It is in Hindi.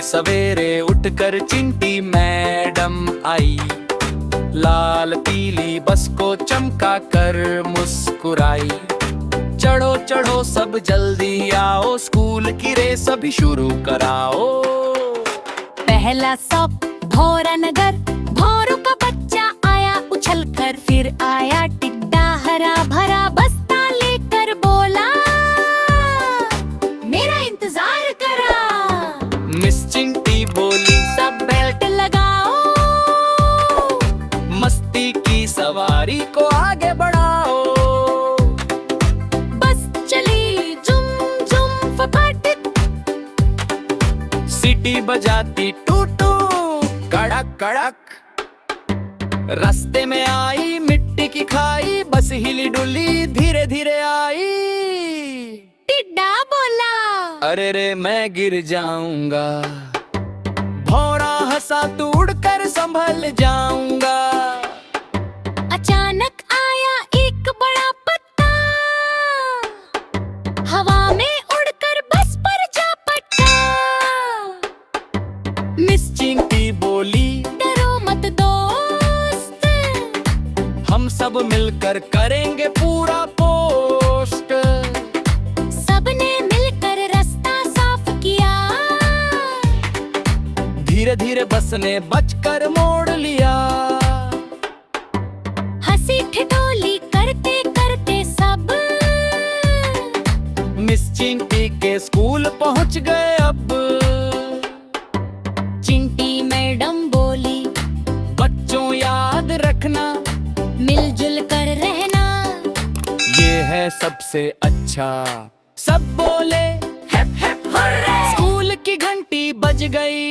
सवेरे उठकर चिंटी मैडम आई, लाल पीली बस को चमका कर मुस्कुराई। चढ़ो चढ़ो सब जल्दी आओ, स्कूल की रेस अभी शुरू कराओ। पहला स्टॉप भौरा नगर, भौरों का बच्चा आया उछल कर। फिर आया टिड्डा हरा भरा बस्ता लेकर, बोला मेरा इंतजार करा। मिस चिंटी बोली सब बेल्ट लगाओ, मस्ती की सवारी को आगे बढ़ाओ। बस चली जुम जुम फटाफट, सीटी बजाती टू टू कड़क कड़क। रास्ते में आई मिट्टी की खाई, बस हिली डुली धीरे धीरे आई। टिड्डा बोला अरे रे मैं गिर जाऊंगा, भौरा हंसा तू उड़कर संभल जाऊंगा। अचानक आया एक बड़ा पत्ता, हवा में उड़कर बस पर जा पटा। मिस चिंटी बोली डरो मत दोस्त, हम सब मिलकर करेंगे पूरा पोस्ट। सबने मिलकर रास्ता साफ किया, धीरे धीरे बस ने बचकर मोड़ लिया। हंसी ठिठोली करते करते सब मिस चिंटी के स्कूल पहुंच गए अब। चिंटी मैडम बोली बच्चों याद रखना, मिलजुल कर रहना, ये है सबसे अच्छा। सब बोले हैप हैप हुर्रे। स्कूल की घंटी बज गई,